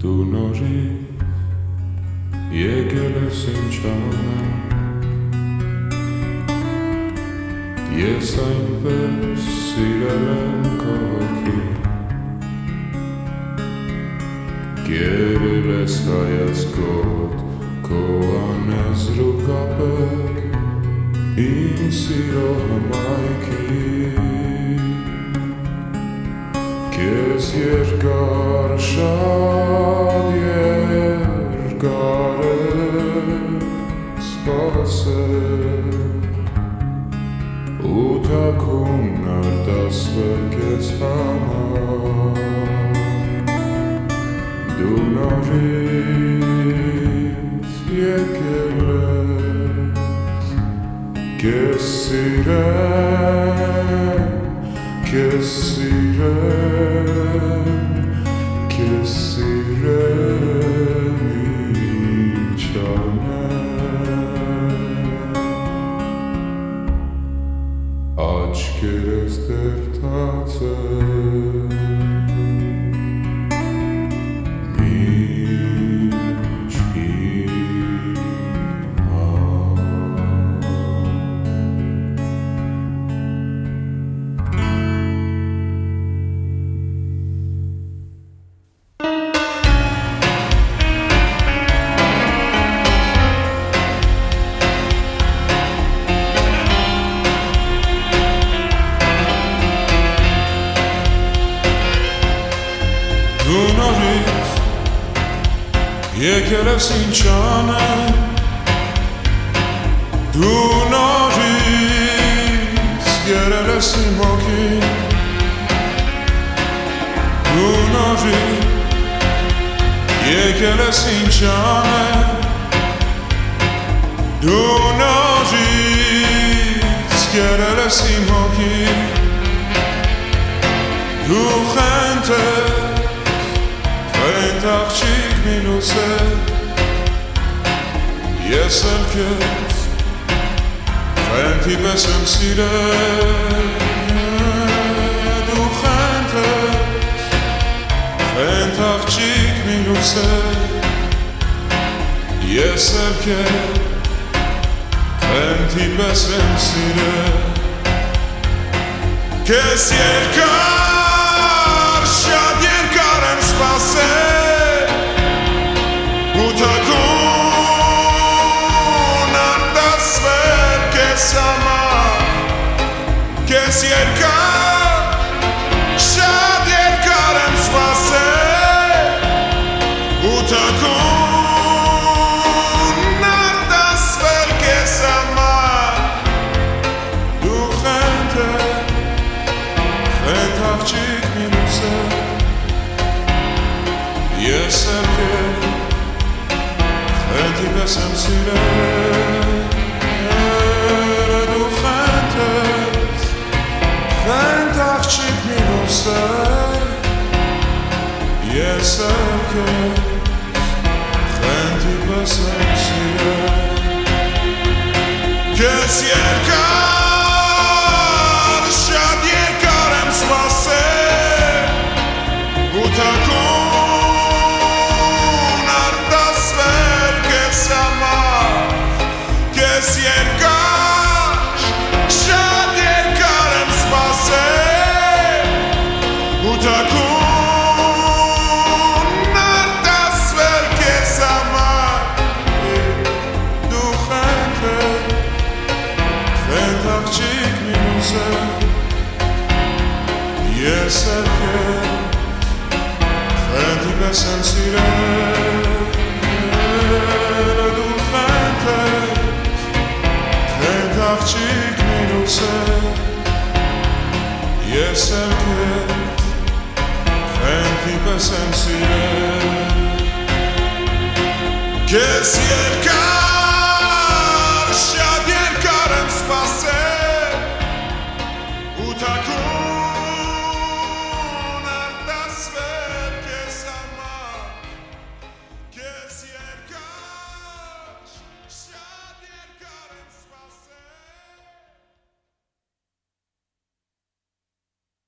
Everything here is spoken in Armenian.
Դու նորից եկել ես ինչ անեմ, ես այնպես սիրել եմ քաղաքի, կերել ես հայացքոտ քո անեզրու կապել իմ սիրո հմայքի, քեզ երկար շատ երկար է սպասել ու թաքուն արտասվել քեզ համար, դու նորից եկել ես, քեզ սիրեմ, քեզ սիրեմ, քեզ սիրեմ, ինչ անեմ, աչքերս դեռ թացել, մինչ հիմա, Դու նորից եկել ես ինչ անեմ, դու նորից կերել ես իմ հոգին, դու նորից եկել ես ինչ անեմ, դու նորից կերել ես իմ հոգին, դու խենթ Խենթ աղջիկ մինուս է, ես էլ քեզ խենթի պես եմ սիրել, դու խենթ աղջիկ մինուս է, ես էլ քեզ խենթի պես եմ սիրել, քեզ երկար շատ երկար եմ սպասել ու թաքուն արտասվել քեզ համար, քեզ երկար շատ երկար եմ սպասել ու թաքուն արտասվել քեզ համար, դու խենթ աղջիկ մինուս է, ես էլ քեզ խենթի պես եմ սիրել, դու խենթ աղջիկ մինուս է, ես էլ քեզ խենթի պես եմ սիրել, քեզ երկար շատ երկար եմ սպասել ու թաքուն արտասվել քեզ համար, քեզ երկար շատ երկար եմ սպասել ու թաքուն արտասվել քեզ համար, դու խենթ աղջիկ մինուս է, ես էլ քեզ խենթի պես եմ սիրել, դու խենթ աղջիկ մինուս է, ես էլ քեզ խենթի պես եմ սիրել, քեզ երկար